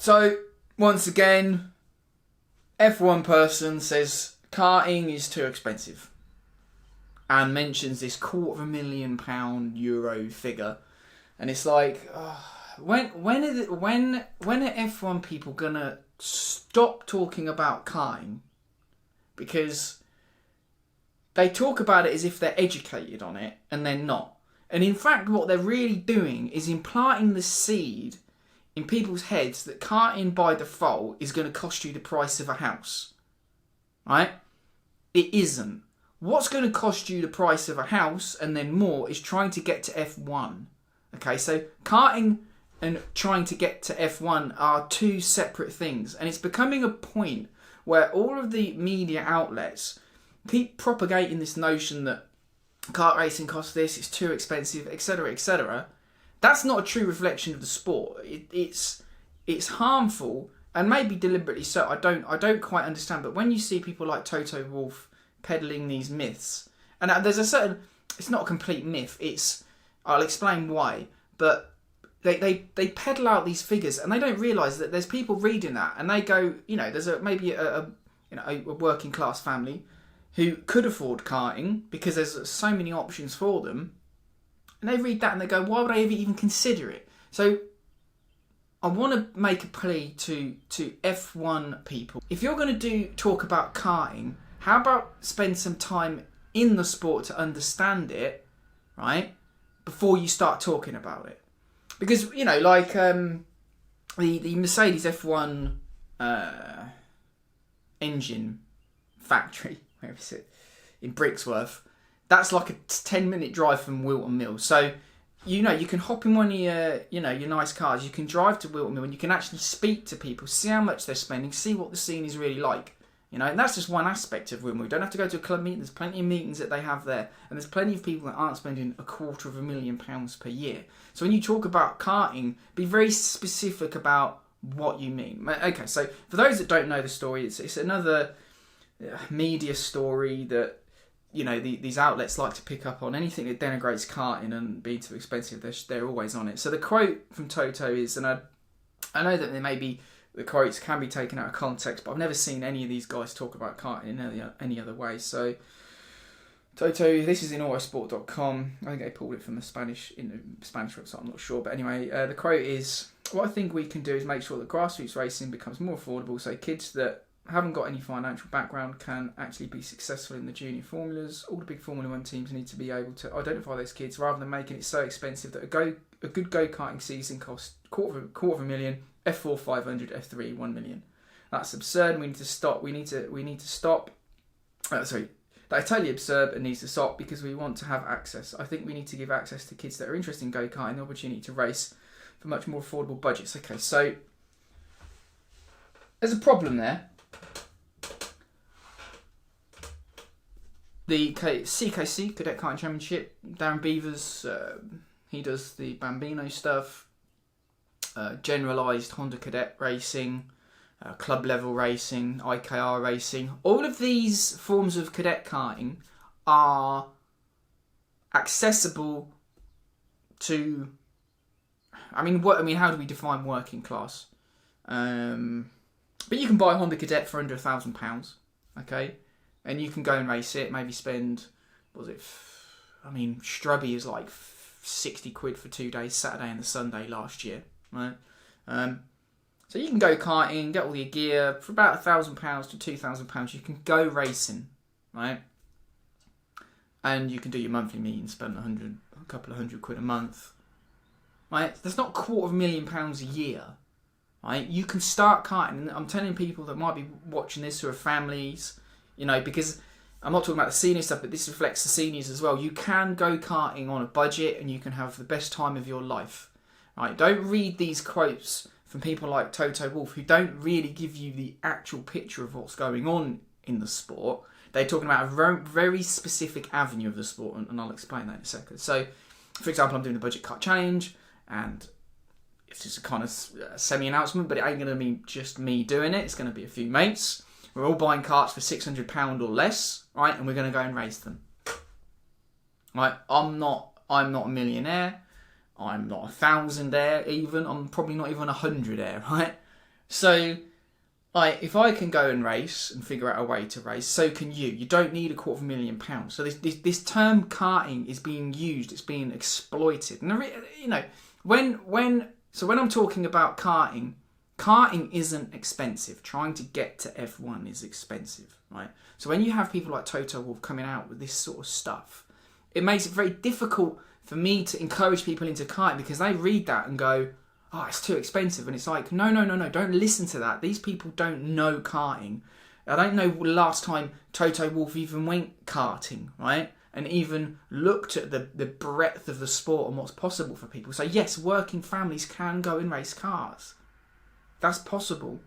So, once again, F1 person says karting is too expensive and mentions this £250,000 euro figure. And it's like, when are F1 people gonna stop talking about karting? Because they talk about it as if they're educated on it, and they're not. And in fact, what they're really doing is implanting the seed in people's heads that karting by default is going to cost you the price of a house. Right? It isn't. What's going to cost you the price of a house and then more is trying to get to F1. Okay, so karting and trying to get to F1 are two separate things. And it's becoming a point where all of the media outlets keep propagating this notion that kart racing costs this, it's too expensive, etc., etc. That's not a true reflection of the sport. It's harmful, and maybe deliberately so. I don't quite understand. But when you see people like Toto Wolff peddling these myths, and there's a certain, it's not a complete myth. I'll explain why. But they peddle out these figures, and they don't realise that there's people reading that, and they go, there's maybe a working class family who could afford karting because there's so many options for them. And they read that and they go, why would I ever even consider it? So I want to make a plea to F1 people. If you're going to talk about karting, how about spend some time in the sport to understand it, right? Before you start talking about it. Because, like the Mercedes F1 engine factory, where is it? In Brixworth. That's like a 10-minute drive from Wilton Mill. So, you can hop in one of your nice cars. You can drive to Wilton Mill and you can actually speak to people, see how much they're spending, see what the scene is really like. And that's just one aspect of Wilton Mill. You don't have to go to a club meeting. There's plenty of meetings that they have there. And there's plenty of people that aren't spending £250,000 per year. So when you talk about karting, be very specific about what you mean. Okay, so for those that don't know the story, it's another media story that these outlets like to pick up on. Anything that denigrates karting and being too expensive, they're always on it. So the quote from Toto is, and I know that there may be, the quotes can be taken out of context, but I've never seen any of these guys talk about karting in any other way. So Toto, this is in autosport.com. I think they pulled it from the Spanish website, I'm not sure. But anyway, the quote is, what I think we can do is make sure that grassroots racing becomes more affordable so kids that haven't got any financial background can actually be successful in the junior formulas. All the big Formula 1 teams need to be able to identify those kids rather than making it so expensive that a good go-karting season costs $250,000, F4 500, F3 1 million. That's absurd. We need to stop. We need to stop. That's totally absurd and needs to stop because we want to have access. I think we need to give access to kids that are interested in go-karting the opportunity to race for much more affordable budgets. Okay, so there's a problem there. The CKC, Cadet Karting Championship, Darren Beavers, he does the Bambino stuff, generalised Honda Cadet racing, club level racing, IKR racing. All of these forms of cadet karting are accessible to, how do we define working class? But you can buy a Honda Cadet for under £1,000, okay? And you can go and race it, maybe spend, Strubby is like 60 quid for 2 days, Saturday and the Sunday last year, right? So you can go karting, get all your gear, for about £1,000 to £2,000, you can go racing, right? And you can do your monthly meeting, spend a couple of hundred quid a month, right? That's not £250,000 a year, right? You can start karting, and I'm telling people that might be watching this who are families, because I'm not talking about the senior stuff, but this reflects the seniors as well. You can go karting on a budget and you can have the best time of your life. Right? Don't read these quotes from people like Toto Wolff who don't really give you the actual picture of what's going on in the sport. They're talking about a very, very specific avenue of the sport, and I'll explain that in a second. So, for example, I'm doing the Budget Kart Challenge, and it's just a kind of semi-announcement, but it ain't going to be just me doing it. It's going to be a few mates. We're all buying karts for £600 or less, right? And we're going to go and race them. Right? I'm not a millionaire. I'm not a thousandaire even. I'm probably not even 100aire, right? So, like, if I can go and race and figure out a way to race, so can you. You don't need £250,000. So this term karting is being used. It's being exploited. And you know, when I'm talking about karting, karting isn't expensive. Trying to get to F1 is expensive, right? So when you have people like Toto Wolff coming out with this sort of stuff, it makes it very difficult for me to encourage people into karting, because they read that and go, oh, it's too expensive. And it's like, no, don't listen to that. These people don't know karting. I don't know the last time Toto Wolff even went karting, right? And even looked at the breadth of the sport and what's possible for people. So yes, working families can go and race cars. That's possible.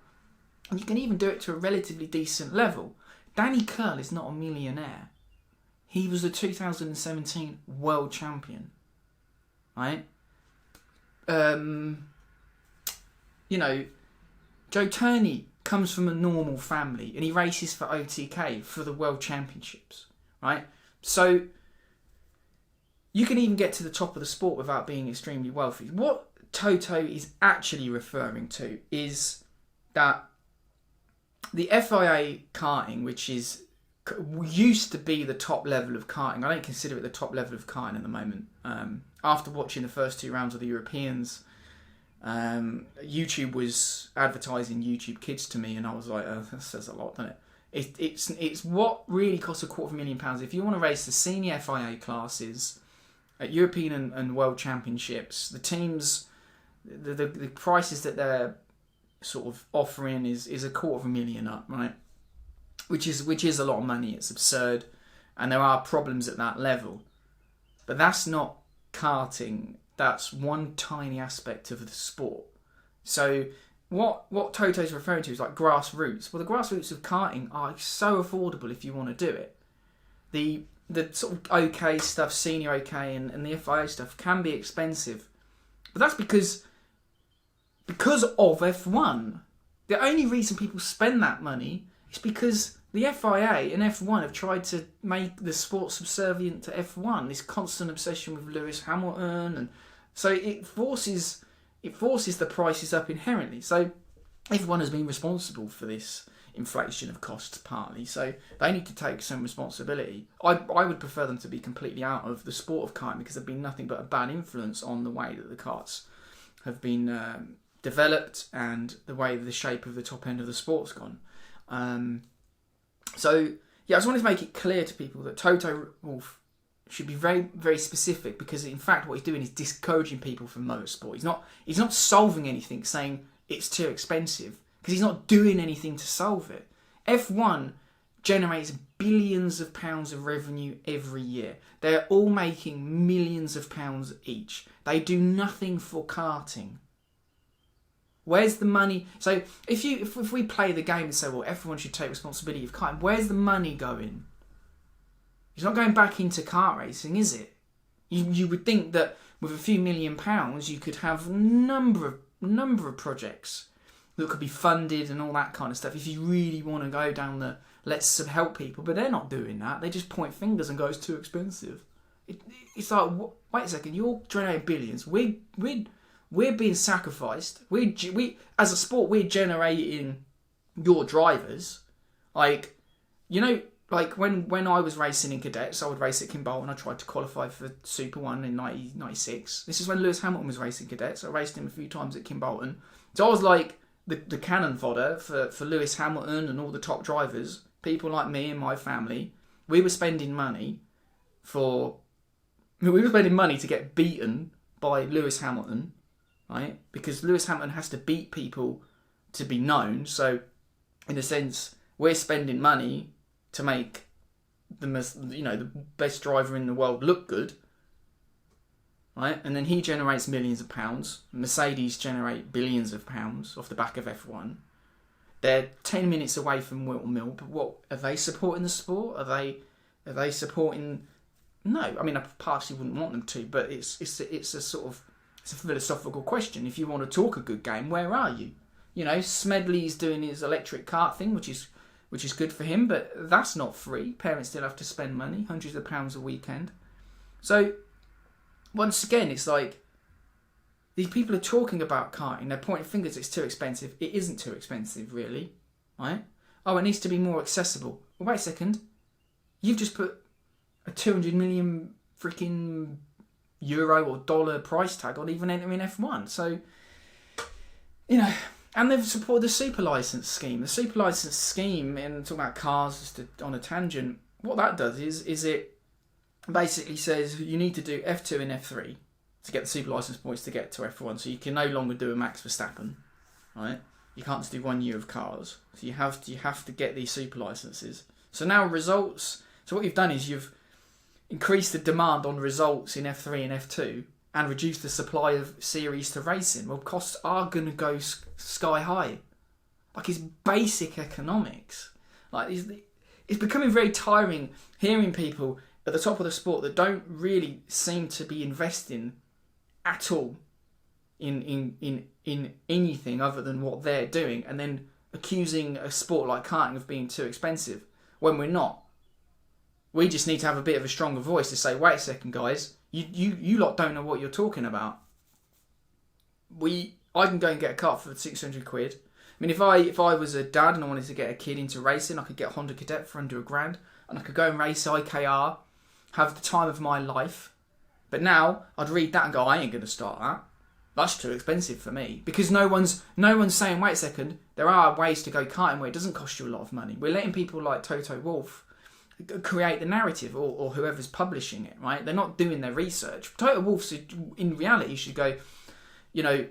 And you can even do it to a relatively decent level. Danny Curl is not a millionaire. He was the 2017 world champion, right? You know, Joe Turney comes from a normal family and he races for OTK for the World Championships, right? So you can even get to the top of the sport without being extremely wealthy. What Toto is actually referring to is that the FIA karting, which used to be the top level of karting, I don't consider it the top level of karting at the moment. After watching the first 2 rounds of the Europeans, YouTube was advertising YouTube Kids to me, and I was like, oh, that says a lot, doesn't it? It's what really costs £250,000. If you want to race the senior FIA classes at European and World Championships, the teams, the prices that they're sort of offering is £250,000 up, right? Which is a lot of money. It's absurd, and there are problems at that level. But that's not karting. That's one tiny aspect of the sport. So what Toto's referring to is like grassroots. Well, the grassroots of karting are so affordable if you want to do it. The sort of OK stuff, senior OK, and the FIA stuff can be expensive. But that's because of F1. The only reason people spend that money is because the FIA and F1 have tried to make the sport subservient to F1. This constant obsession with Lewis Hamilton, and so it forces the prices up inherently. So F1 has been responsible for this inflation of costs partly. So they need to take some responsibility. I would prefer them to be completely out of the sport of karting, because they've been nothing but a bad influence on the way that the karts have been developed and the way the shape of the top end of the sport's gone. So yeah, I just wanted to make it clear to people that Toto Wolff should be very, very specific, because in fact what he's doing is discouraging people from motorsport. He's not solving anything, saying it's too expensive, because he's not doing anything to solve it. F1 generates billions of pounds of revenue every year. They're all making millions of pounds each. They do nothing for karting. Where's the money? So if we play the game and say, well, everyone should take responsibility of karting, where's the money going? It's not going back into kart racing, is it? You would think that with a few £1,000,000 you could have a number of projects that could be funded and all that kind of stuff if you really want to go down the let's help people. But they're not doing that. They just point fingers and go, it's too expensive. It's like, wait a second, you're generating billions. We're being sacrificed. We as a sport, we're generating your drivers. Like, you know, like when I was racing in cadets, I would race at Kimbolton. I tried to qualify for Super 1 in 1996. This is when Lewis Hamilton was racing cadets. I raced him a few times at Kimbolton. So I was like the cannon fodder for Lewis Hamilton and all the top drivers. People like me and my family. We were spending money to get beaten by Lewis Hamilton. Right? Because Lewis Hamilton has to beat people to be known. So, in a sense, we're spending money to make the best driver in the world look good. Right? And then he generates millions of pounds. Mercedes generate billions of pounds off the back of F1. They're 10 minutes away from Wilton Mill, but what are they supporting the sport? Are they supporting? No, I mean I partially wouldn't want them to, but it's a sort of. It's a philosophical question. If you want to talk a good game, where are you? You know, Smedley's doing his electric kart thing, which is good for him, but that's not free. Parents still have to spend money, hundreds of pounds a weekend. So, once again, it's like, these people are talking about karting. They're pointing fingers. It's too expensive. It isn't too expensive, really, right? Oh, it needs to be more accessible. Well, wait a second. You've just put a 200 million freaking euro or dollar price tag on even entering F1. So, you know, and they've supported the super license scheme. The super license scheme, and talking about cars just on a tangent, what that does is it basically says you need to do F2 and F3 to get the super license points to get to F1. So you can no longer do a Max Verstappen, right? You can't just do 1 year of cars. So you have to get these super licenses. So now results. So what you've done is you've increased the demand on results in F3 and F2 and reduced the supply of series to racing. Well, costs are going to go sky high. Like, it's basic economics. Like, it's becoming very tiring hearing people at the top of the sport that don't really seem to be investing at all in anything other than what they're doing, and then accusing a sport like karting of being too expensive when we're not. We just need to have a bit of a stronger voice to say, wait a second, guys, you lot don't know what you're talking about. I can go and get a kart for 600 quid. I mean, if I was a dad and I wanted to get a kid into racing, I could get a Honda Cadet for under £1,000, and I could go and race IKR, have the time of my life. But now I'd read that and go, I ain't going to start that. That's too expensive for me. Because no one's saying, wait a second, there are ways to go karting where it doesn't cost you a lot of money. We're letting people like Toto Wolff create the narrative, or whoever's publishing it, right? They're not doing their research. Toto Wolff, in reality, should go, you know,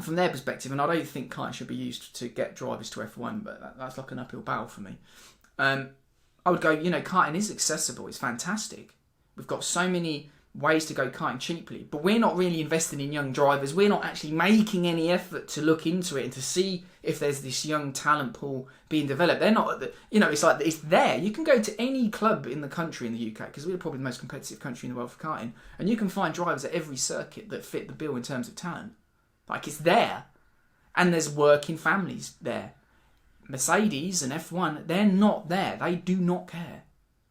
from their perspective, and I don't think karting should be used to get drivers to F1, but that's like an uphill battle for me. I would go, you know, karting is accessible. It's fantastic. We've got so many ways to go karting cheaply, but we're not really investing in young drivers. We're not actually making any effort to look into it and to see if there's this young talent pool being developed. They're not, you know, it's like, it's there. You can go to any club in the country in the UK, because we're probably the most competitive country in the world for karting, and you can find drivers at every circuit that fit the bill in terms of talent. Like, it's there. And there's working families there. Mercedes and F1, they're not there. They do not care.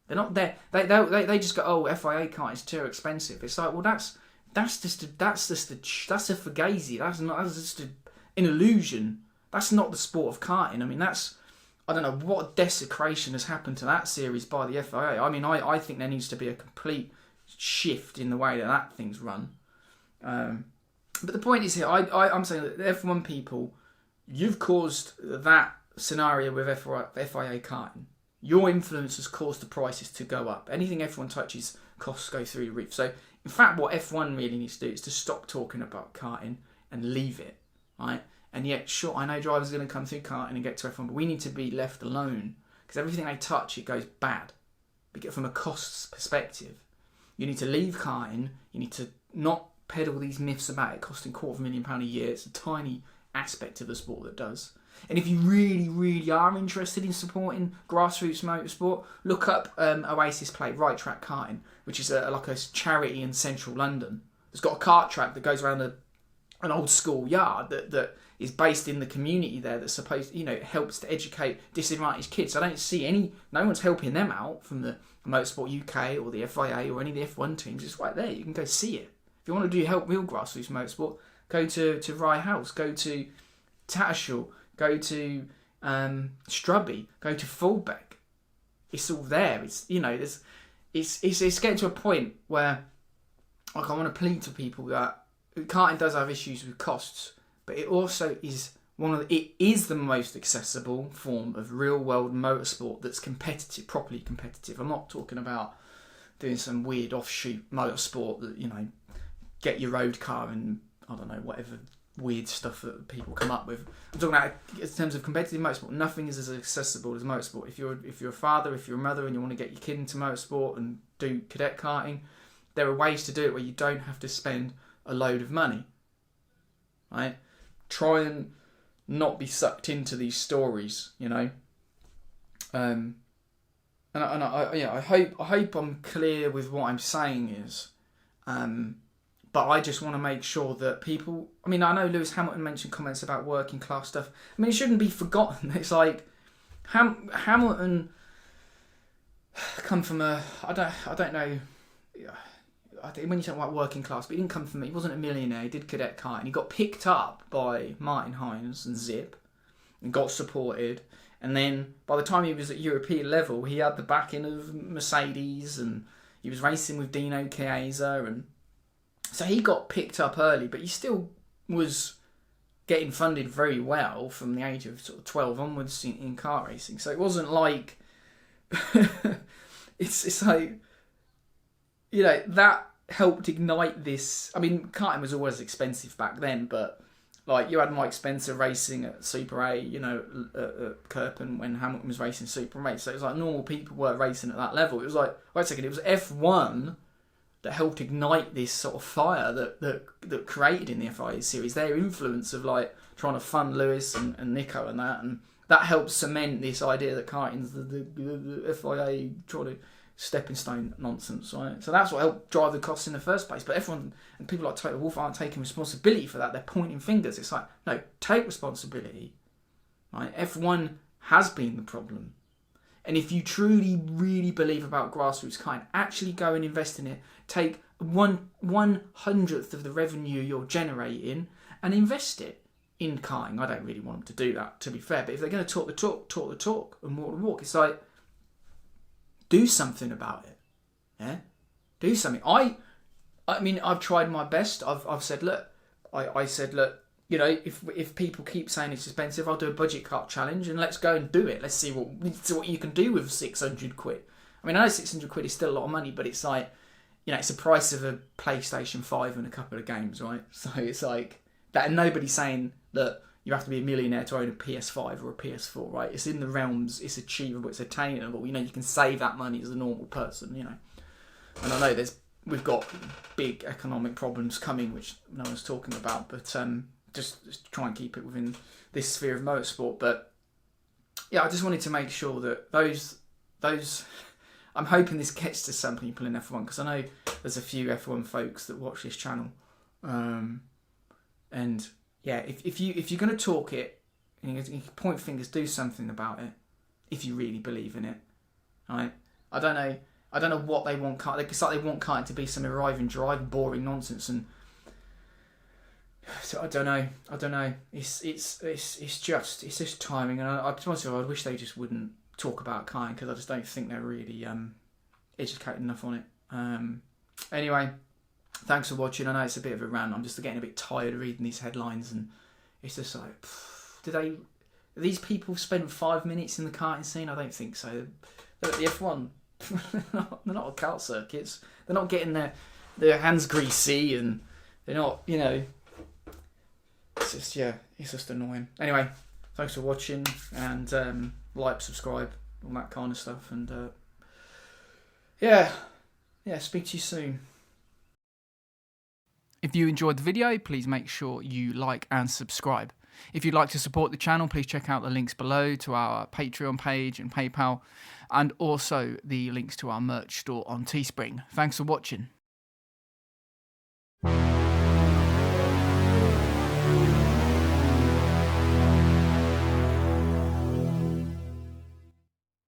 They're not there. They just go, oh, FIA kart is too expensive. It's like, well, that's just a fugazi. That's just an illusion. That's not the sport of karting. I mean, I don't know what desecration has happened to that series by the FIA. I mean, I think there needs to be a complete shift in the way that thing's run. But the point is here, I'm saying that the F1 people, you've caused that scenario with FIA karting. Your influence has caused the prices to go up. Anything F1 touches, costs go through the roof. So, in fact, what F1 really needs to do is to stop talking about karting and leave it, right? And yet, sure, I know drivers are going to come through karting and get to F1, but we need to be left alone, because everything they touch, it goes bad. From a costs perspective, you need to leave karting. You need to not peddle these myths about it costing £250,000 a year. It's a tiny aspect of the sport that does. And if you really, really are interested in supporting grassroots motorsport, look up Oasis Play Right Track Karting, which is like a charity in central London. It's got a kart track that goes around an old school yard that is based in the community there, that's supposed, you know, helps to educate disadvantaged kids. I don't see no one's helping them out from the Motorsport UK or the FIA or any of the F1 teams. It's right there. You can go see it. If you want to help real grassroots motorsport, go to Rye House, go to Tattershall, go to Strubby, go to Fullbeck. It's all there. It's, you know, it's getting to a point where, like, I want to plead to people that karting does have issues with costs, but it also is it is the most accessible form of real world motorsport that's competitive, properly competitive. I'm not talking about doing some weird offshoot motorsport that, you know, get your road car and, I don't know, whatever weird stuff that people come up with. I'm talking about, in terms of competitive motorsport, nothing is as accessible as motorsport. If you're a father, if you're a mother, and you want to get your kid into motorsport and do cadet karting, there are ways to do it where you don't have to spend a load of money. Right? Try and not be sucked into these stories, you know. I hope I'm clear with what I'm saying is. But I just want to make sure that people... I mean, I know Lewis Hamilton mentioned comments about working class stuff. I mean, it shouldn't be forgotten. It's like Hamilton come from a... I don't know. I think when you talk about working class, but he didn't come from, he wasn't a millionaire, he did cadet karting. He got picked up by Martin Hines and Zip and got supported. And then by the time he was at European level, he had the backing of Mercedes and he was racing with Dino Chiesa. And so he got picked up early, but he still was getting funded very well from the age of sort of 12 onwards in kart racing. So it wasn't like... it's like... You know, that helped ignite this. I mean, karting was always expensive back then, but like you had Mike Spencer racing at Super A, you know, at Kirpen when Hamilton was racing Super A. So it was like normal people were racing at that level. It was like, wait a second, it was F1 that helped ignite this sort of fire that created in the FIA series. Their influence of like trying to fund Lewis and Nico and that helped cement this idea that karting's the FIA trying to stepping stone nonsense, right? So that's what helped drive the costs in the first place. But everyone and people like Toto Wolff aren't taking responsibility for that. They're pointing fingers. It's like, no, take responsibility, right? F1 has been the problem. And if you truly, really believe about grassroots karting, actually go and invest in it. Take 1/100th of the revenue you're generating and invest it in karting. I don't really want them to do that, to be fair. But if they're going to talk the talk and walk the walk. It's like, do something about it. Yeah? Do something. I mean, I've tried my best. I've said, look, I said, look, you know, if people keep saying it's expensive, I'll do a budget cut challenge and let's go and do it. Let's see what you can do with 600 quid. I mean, I know 600 quid is still a lot of money, but it's like, you know, it's the price of a PlayStation 5 and a couple of games, right? So it's like that, and nobody's saying that you have to be a millionaire to own a PS5 or a PS4, right? It's in the realms, it's achievable, it's attainable. You know, you can save that money as a normal person, you know. And I know we've got big economic problems coming, which no one's talking about, but just try and keep it within this sphere of motorsport. But yeah, I just wanted to make sure that those I'm hoping this gets to some people in F1, because I know there's a few F1 folks that watch this channel, and yeah, if you're going to talk it, and you point fingers, do something about it. If you really believe in it, right? I don't know what they want. It's like they want karting to be some arrive and drive, boring nonsense, and so I don't know. It's just timing, and I wish they just wouldn't talk about karting, because I just don't think they're really educated enough on it. Anyway. Thanks for watching. I know it's a bit of a rant. I'm just getting a bit tired of reading these headlines, and it's just like, do these people spend 5 minutes in the karting scene? I don't think so. They're at the F1. They're not at kart circuits. They're not getting their hands greasy, and they're not, you know. It's just annoying. Anyway, thanks for watching, and like, subscribe, all that kind of stuff, and yeah, speak to you soon. If you enjoyed the video, please make sure you like and subscribe. If you'd like to support the channel, please check out the links below to our Patreon page and PayPal, and also the links to our merch store on Teespring. Thanks for watching.